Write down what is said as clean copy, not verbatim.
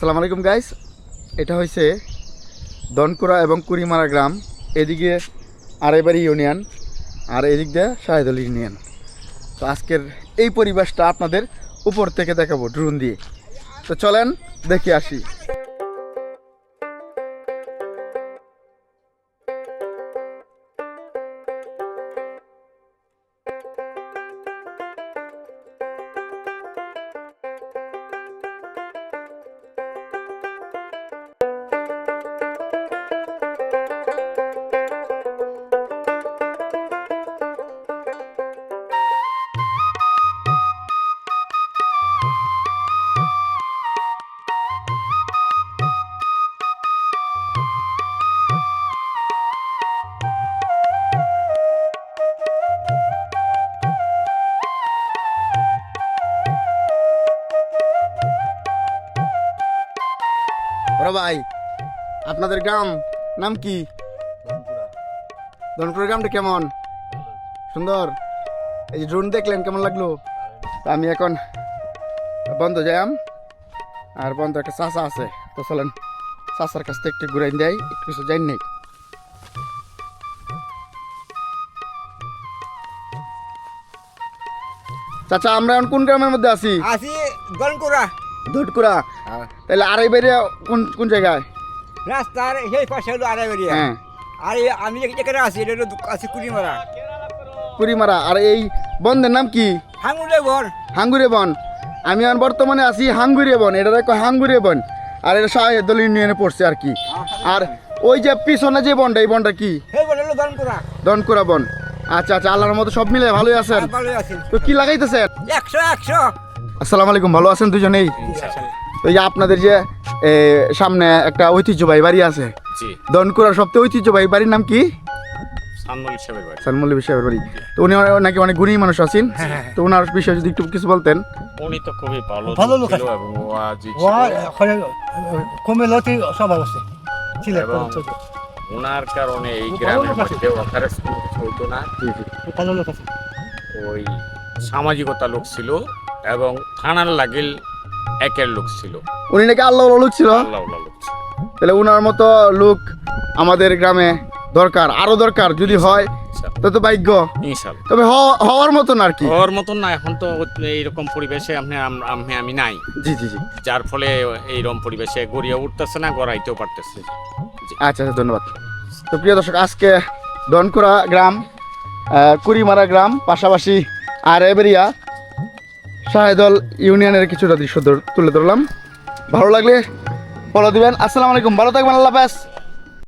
আসসালামু আলাইকুম গাইস, এটা হচ্ছে দনকুরা এবং কুড়িমারা গ্রাম। এদিকে আড়াইবাড়ি ইউনিয়ন আর এদিক দিয়ে শাহেদুল ইউনিয়ন। তো আজকের এই পরিবেশটা আপনাদের উপর থেকে দেখাবো ড্রোন দিয়ে। তো চলেন দেখে আসি। বড় ভাই, আপনাদের গ্রাম নাম কি? দনকুরা গ্রামটা কেমন? সুন্দর। এই যে ড্রোন দেখলেন, কেমন লাগলো? আমি এখন বন্ধ যাইম, আর বন্ধ একটা চাষা আছে। তো চলেন চাষার কাছ থেকে একটু ঘুরাই দেয়, একটু কিছু জানি নেই। চাচা, আমরা এখন কোন গ্রামের মধ্যে আছি? দনকুরা ধটকুরা। তাহলে আড়াইবাড়িয়া কোন কোন জায়গায়? রাস্তার সেই পাশে হলো আড়াইবাড়িয়া। হ্যাঁ, আর আমি এখানে আছি, এটা হলো আছি কুড়িমারা। কুড়িমারা। আর এই বন্ধের নাম কি? হাঙ্গুলে বন। হাঙ্গুরে বন। আমি এখন বর্তমানে আছি হাঙ্গুরে বন। এটা দেখো হাঙ্গুরে বন, আর এটা শাহেদুল ইউনিয়নে পড়ছে আর কি। আর ওই যে পিছনে যে বনটা, এই বনটা কি? সেই বন হলো দনকুরা। দনকুরা বন। আচ্ছা আচ্ছা, আল্লাহর মতো সব মিলে ভালোই আছেন? ভালোই আছি। তো কি লাগাইতেছেন? 100 আসসালামু আলাইকুম, ভালো আছেন দুজনেই? তো এই যে আপনাদের যে সামনে একটা ঐতিহ্যবাহী বাড়ি আছে, দনকুরার সবচেয়ে ঐতিহ্যবাহী বাড়ির নাম কি? সানমল্লি সাহেবের বাড়ি। তো উনি নাকি অনেক গুণী মানুষ আছেন। তো ওনার বিষয়ে যদি একটু কিছু বলতেন। উনি তো খুবই ভালো লোক ছিল আছে। এবং ওয়াজি ছিল কমিলতি সব অবস্থা ছিল। এবং ওনার কারণে এই গ্রামের মধ্যে অকারেন্স কোনো কিছু হইতো না। ভালো লোক আছে। ওই সামাজিকতা লোক ছিল এবং থানার লাগিল একের লোক ছিল, উনি নাকি আল্লাহ লোক ছিল। আল্লাহ লোক ছিল। তাহলে ওনার মতো লোক আমাদের গ্রামে দরকার, আরো দরকার। যদি হয় তত ভাগ্য। ইনশাআল্লাহ। তবে হওয়ার মতন আর কি। ওর মতন না, এখন তো এইরকম পরিবেশে আমি নাই, জি জি জি। যার ফলে এইরকম পরিবেশে গড়িয়ে উঠতেছে না, গড়াইতেও পারতেছে। আচ্ছা আচ্ছা, ধন্যবাদ। তো প্রিয় দর্শক, আজকে দনকুরা গ্রাম, কুড়িমারা গ্রাম, পাশাপাশি আড়াইবাড়িয়া শাহেদুল ইউনিয়নের কিছুটা দৃশ্য তুলে ধরলাম। ভালো লাগলে ফলো দিবেন। আসসালামু আলাইকুম, ভালো থাকবেন, আল্লাহ হাফেজ।